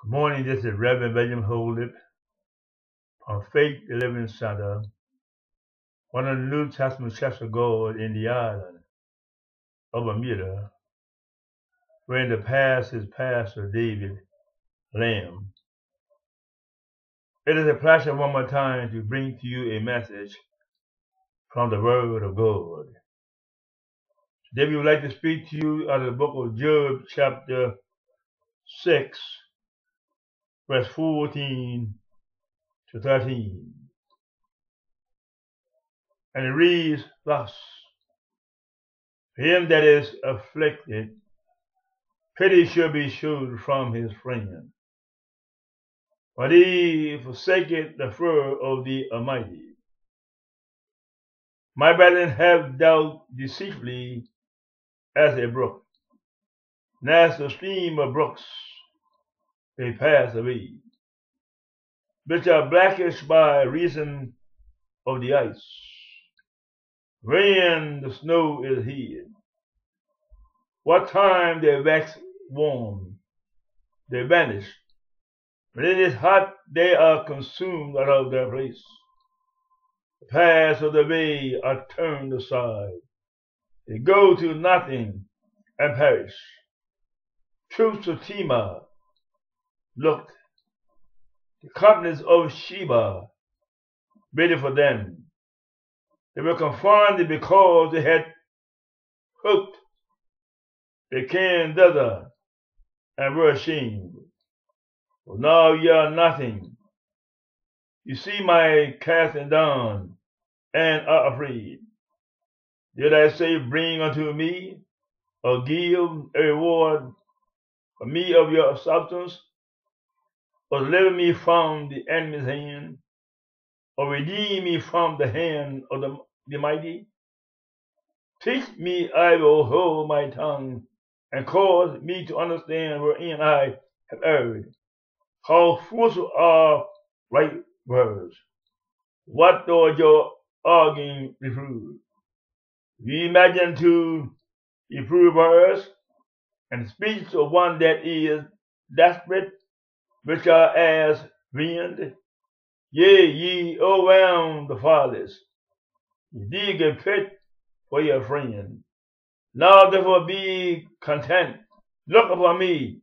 Good morning, this is Reverend William Holdipp from Faith Living Center, one of the New Testament churches of God in the island of Bermuda, where in the past is Pastor David Lamb. It is a pleasure one more time to bring to you a message from the Word of God. Today we would like to speak to you out of the book of Job, chapter 6, verse 14 to 13. And it reads thus: For him that is afflicted, pity shall be showed from his friend. But he forsaketh the fear of the Almighty. My brethren, have dealt deceitfully as a brook, and as the stream of brooks, they pass away, which are blackish by reason of the ice. When the snow is hid, what time they wax warm, they vanish. When it is hot, they are consumed out of their place. The paths of the way are turned aside. They go to nothing and perish. Troops of Tema looked. The companies of Sheba waited for them. They were confounded because they had hoped. They came thither and were ashamed. For now ye are nothing. You see my casting down, and are afraid. Did I say, bring unto me, or give a reward for me of your substance, or deliver me from the enemy's hand, or redeem me from the hand of the mighty? Teach me, I will hold my tongue, and cause me to understand wherein I have erred. How fruitful are right words! What does your arguing reprove? We imagine to reprove words, and speech of one that is desperate, which are as wind. Yea, ye overwhelm the fatherless. Ye dig a pit for your friend. Now therefore be content. Look upon me,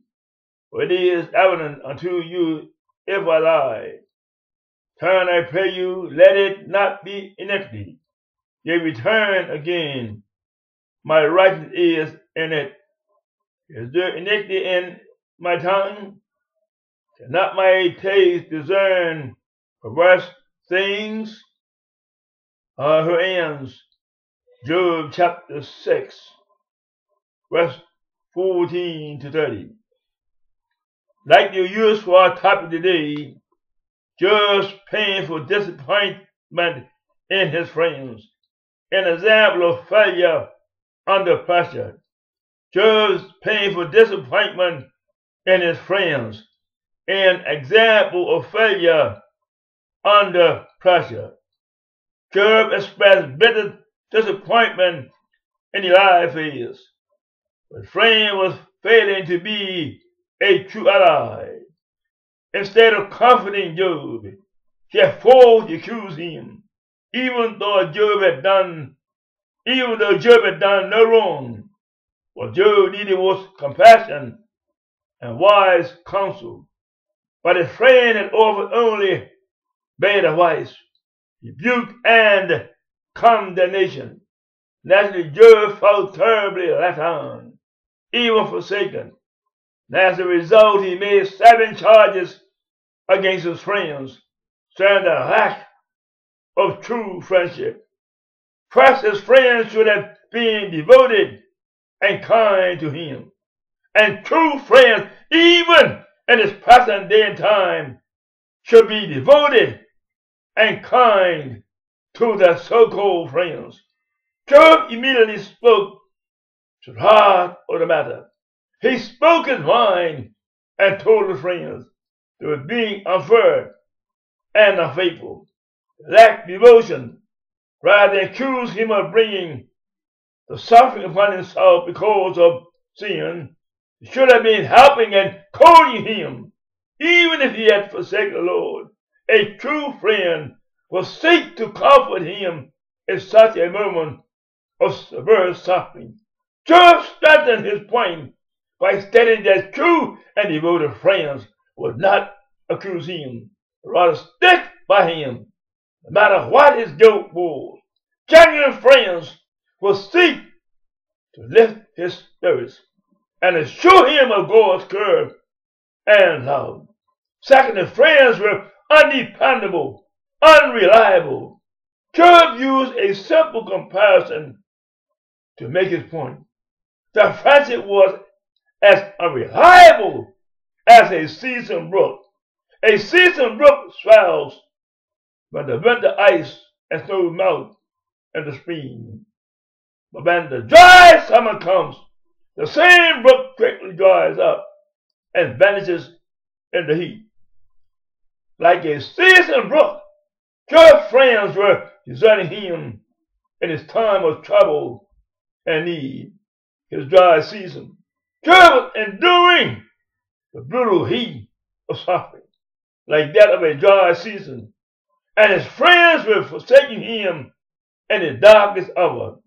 for it is evident unto you if I lie. Turn, I pray you, let it not be iniquity. Yea, return again, my righteousness is in it. Is there iniquity in my tongue? Cannot my taste discern perverse things? Her ends, Job chapter 6, verse 14 to 30. Like the use for our topic today, Job's painful disappointment in his friends, an example of failure under pressure. Job's painful disappointment in his friends, an example of failure under pressure. Job expressed bitter disappointment in Eliphaz. His friend was failing to be a true ally. Instead of comforting Job, he had foes to accuse him, even though Job had done no wrong. What Job needed was compassion and wise counsel. But his friend had offered only bad advice, rebuke, and condemnation. Naturally, Job felt terribly left on, even forsaken. And as a result, he made 7 charges against his friends, showing the lack of true friendship. First, his friends should have been devoted and kind to him. And true friends, even in his present day and time, should be devoted and kind to their so-called friends. Job immediately spoke to the heart of the matter. He spoke his mind and told his friends they were being unfair and unfaithful, lacked devotion, rather than accuse him of bringing the suffering upon himself because of sin. He should have been helping and calling him even if he had forsaken the Lord. A true friend will seek to comfort him in such a moment of severe suffering. Job strengthened his point by stating that true and devoted friends would not accuse him, rather stick by him, no matter what his guilt was. Genuine friends will seek to lift his spirits and assure him of God's care and love. Second, if friends were undependable, unreliable. Job used a simple comparison to make his point. The friendship was as unreliable as a seasoned brook. A seasoned brook swells when the winter ice and snow melt in the spring. But when the dry summer comes, the same brook quickly dries up and vanishes in the heat. Like a seasoned brook, Job's friends were deserting him in his time of trouble and need, his dry season. Job was enduring the brutal heat of suffering, like that of a dry season, and his friends were forsaking him in the darkest hour.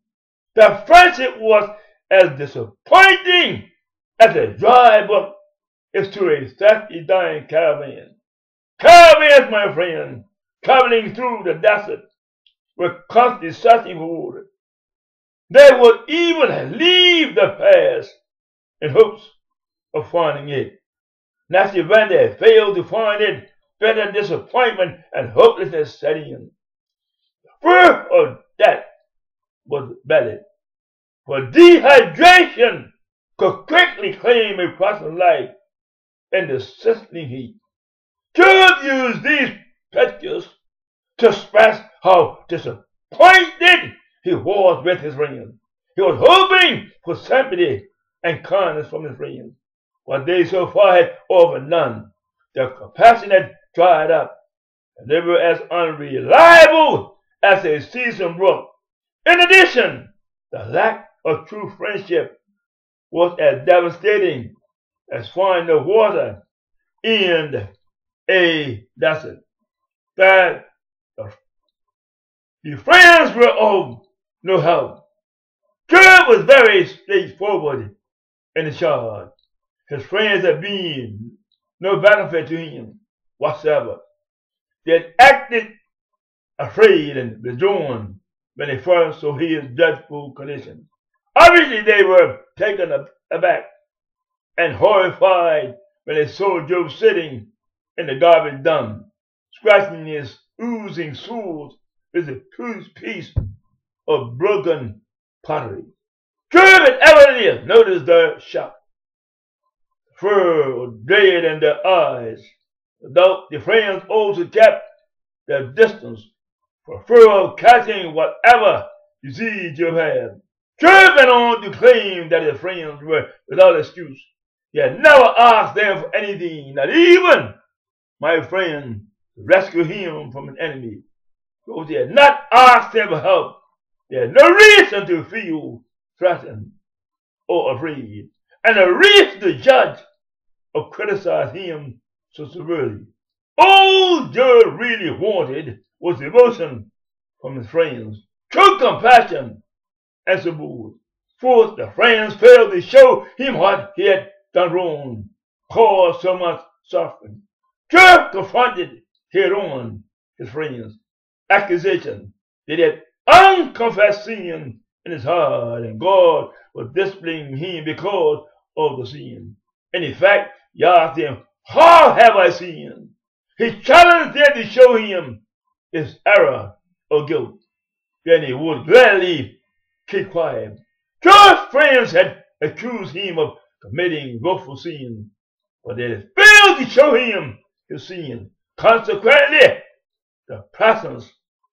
The friendship was as disappointing as a dry brook is to a thirsty dying caravan. Caravans, my friend, traveling through the desert, were constantly searching for water. They would even leave the pass in hopes of finding it. Naturally, when they failed to find it, bitter disappointment and hopelessness set in. The fear of death was valid, for dehydration could quickly claim a person's life in the sizzling heat. Job used these pictures to express how disappointed he was with his friends. He was hoping for sympathy and kindness from his friends, but they so far had offered none. Their compassion had dried up, and they were as unreliable as a seasoned brook. In addition, the lack of true friendship was as devastating as finding no water in a desert. That the friends were of no help. Job was very straightforward in the charge. His friends had been no benefit to him whatsoever. They had acted afraid and withdrawn when they first saw his dreadful condition. Obviously, they were taken aback and horrified when they saw Job sitting in the garbage dump, scratching his oozing sores with a piece of broken pottery. Job had evidently noticed their shock. Fear was dread in their eyes, though the friends also kept their distance for fear of catching whatever disease Job had. Job went on to claim that his friends were without excuse. He had never asked them for anything, not even my friend to rescue him from an enemy. Because he had not asked them for help, they had no reason to feel threatened or afraid, and no reason to judge or criticize him so severely. All Job really wanted was devotion from his friends, true compassion and support. Fourth, the friends failed to show him what he had done wrong, caused so much suffering. Job confronted head-on his friends' accusation that he had unconfessed sin in his heart, and God was disciplining him because of the sin. And in fact, he asked him, "How have I sinned?" He challenged them to show him his error or guilt. Then he would gladly keep quiet. Job's friends had accused him of committing willful sin, but they had failed to show him his sin. Consequently, the presence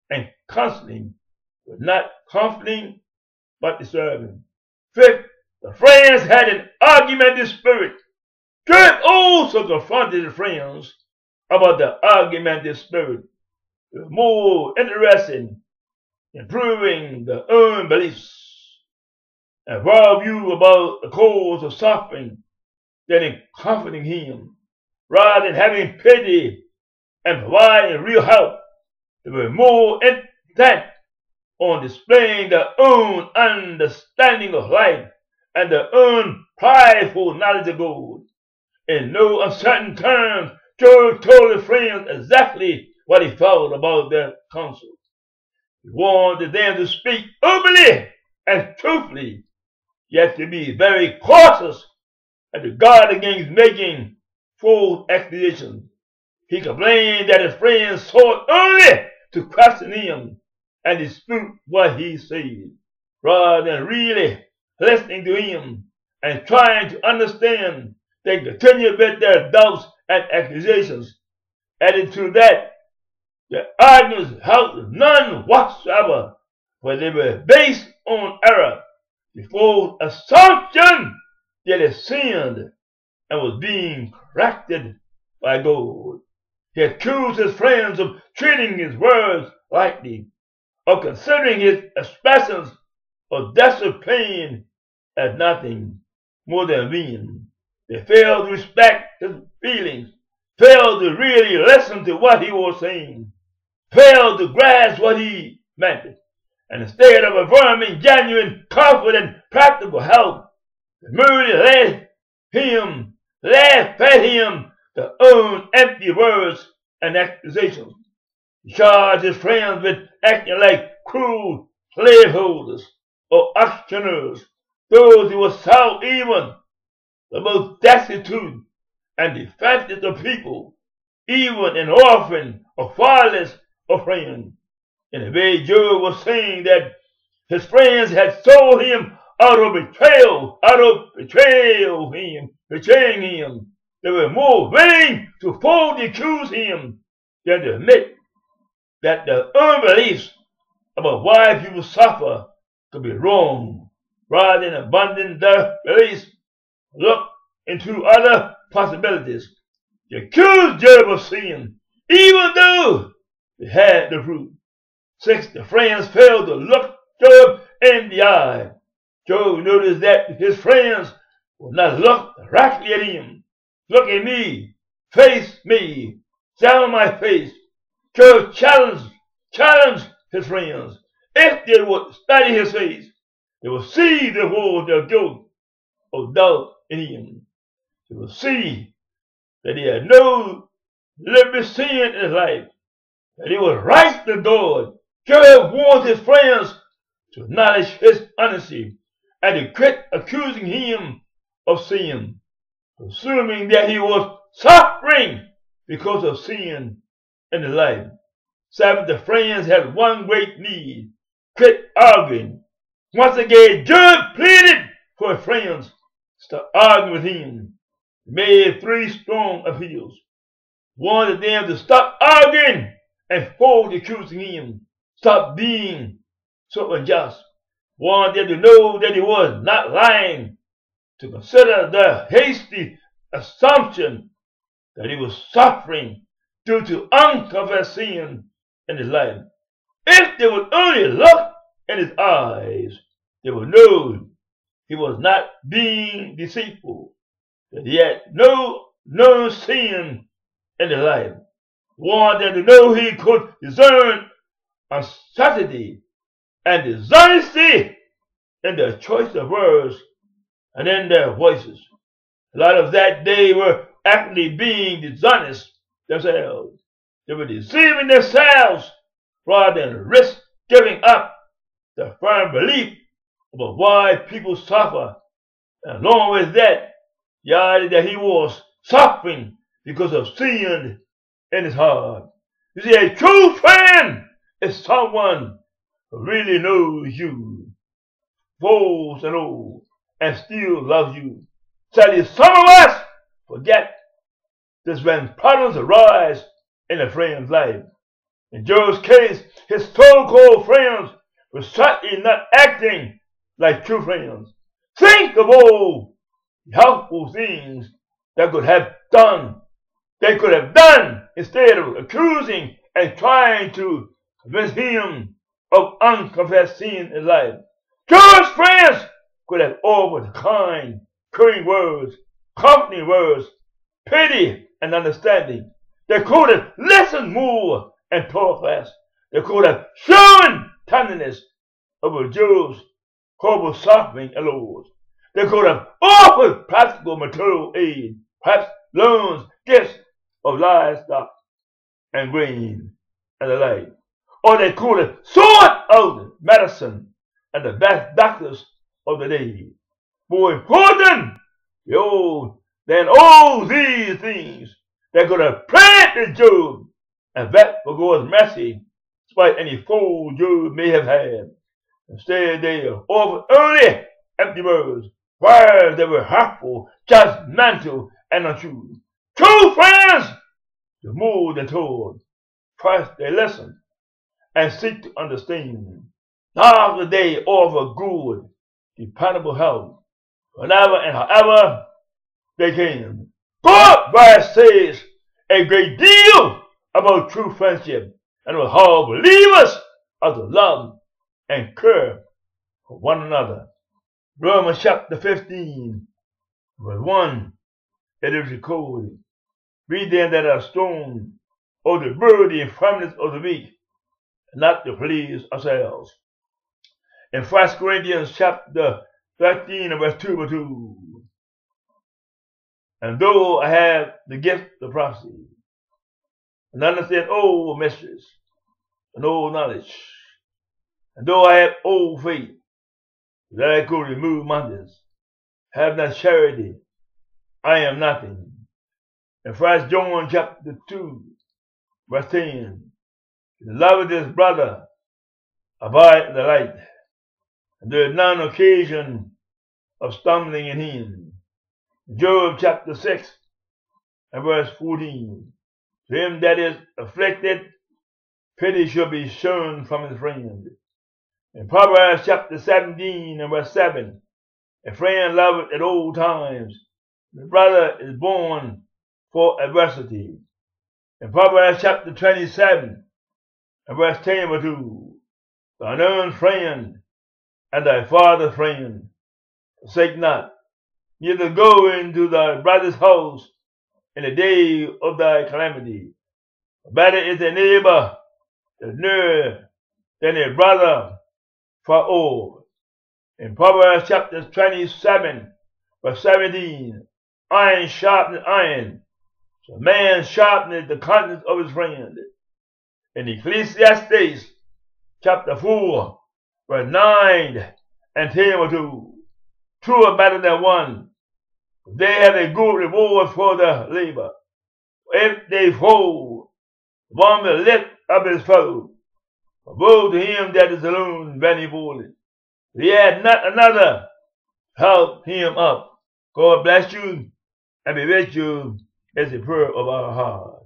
and counseling were not comforting but disturbing. Fifth, the friends had an argumentative spirit. Job also confronted his friends about the argumentative spirit. They were more interested in proving their own beliefs and worldview about the cause of suffering than in comforting him. rather than having pity and providing real help. They were more intent on displaying their own understanding of life and their own prideful knowledge of God. In no uncertain terms, Job told his friends exactly what he felt about their counsel. He wanted them to speak openly and truthfully, yet to be very cautious and to guard against making false accusations. He complained that his friends sought only to question him and dispute what he said, rather than really listening to him and trying to understand. They continued with their doubts and accusations. Added to that, their arguments helped none whatsoever, for they were based on error, the false assumption that he sinned and was being corrected by God. He accused his friends of treating his words lightly, of considering his expressions of discipline as nothing more than vain. They failed to respect his feelings, failed to really listen to what he was saying, failed to grasp what he meant, and instead of affirming genuine, confident, practical help, they merely fed him their own empty words and accusations. He charged his friends with acting like cruel slaveholders or auctioneers, those who were so even the most destitute and defenseless of people, even an orphan or fatherless or friend. In a way, Job was saying that his friends had sold him betraying him. They were more willing to falsely accuse him than to admit that the unbeliefs about why people suffer could be wrong, rather than abandoning their beliefs. Look into other possibilities. They accused Job of sin, even though they had the fruit. 6. The friends failed to look Job in the eye. Job noticed that his friends would not look directly at him. Look at me, face me, down my face. Job challenged his friends. If they would study his face, they would see there was the guilt of doubt in him. They would see that he had no deliberate sin in his life, that he was right to God. Job warned his friends to acknowledge his honesty and to quit accusing him of sin, assuming that he was suffering because of sin in his life. 7. The friends had one great need: quit arguing. Once again, Job pleaded for his friends to stop arguing with him. He made 3 strong appeals. Wanted them to stop arguing and falsely accusing him, stop being so unjust. Wanted them to know that he was not lying, to consider the hasty assumption that he was suffering due to unconfessed sin in his life. If they would only look in his eyes, they would know he was not being deceitful, that he had no known sin in his life. Wanted them to know he could discern uncertainty and dishonesty in their choice of words and in their voices. A lot of that they were actually being dishonest themselves. They were deceiving themselves rather than risk giving up the firm belief about why people suffer. And along with that, the idea that he was suffering because of sin in his heart. You see, a true friend is someone who really knows you, false and old, and still loves you. Sadly, some of us forget this when problems arise in a friend's life. In Job's case, his so-called friends were certainly not acting like true friends. Think of all the helpful things they could have done instead of accusing and trying to convince him of unconfessed sin in life. Job's friends could have offered kind, caring words, comforting words, pity, and understanding. They could have listened more and talked less. They could have shown tenderness over Job's horrible suffering and loss. They could have offered practical material aid, perhaps loans, gifts of livestock and grain and the like. Or they could have sought out medicine and the best doctors of the day. More important than all these things, they could have prayed to Job and begged for God's mercy, despite any fool Job may have had. Instead, they offered only empty words, while they were hurtful, judgmental, and untrue. True friends, the more they told, first they listened and seek to understand. After they offer good, dependable help, whenever and however they can. God verse says a great deal about true friendship and about how believers are to love and care for one another. Romans chapter 15, verse 1, it is recorded, "We then that are strong or to bear the infirmities of the weak, and not to please ourselves." In 1 Corinthians chapter 13 and verse 2, "And though I have the gift of prophecy, and understand all mysteries, and all knowledge, and though I have all faith, that I could remove mountains, have not charity, I am nothing." In 1 John chapter 2, verse 10, "The love of this brother abide in the light, and there is none occasion of stumbling in him." Job chapter 6 and verse 14, "To him that is afflicted, pity shall be shown from his friend." In Proverbs chapter 17 and verse 7, "A friend loveth at all times, the brother is born for adversity." In Proverbs chapter 27 and verse 10, "Thine own friend and thy father's friend forsake not, neither go into thy brother's house in the day of thy calamity. Better is a neighbor that's near than a brother far off." In Proverbs chapter 27, verse 17, "Iron sharpeneth iron, so man sharpeneth the countenance of his friend." In Ecclesiastes chapter 4, verse 9 and 10, "Two are better than one, they have a good reward for their labor. If they fall, one will lift up his foe. Woe to him that is alone when he falleth. He had not another help him up." God bless you and be with you is the prayer of our heart.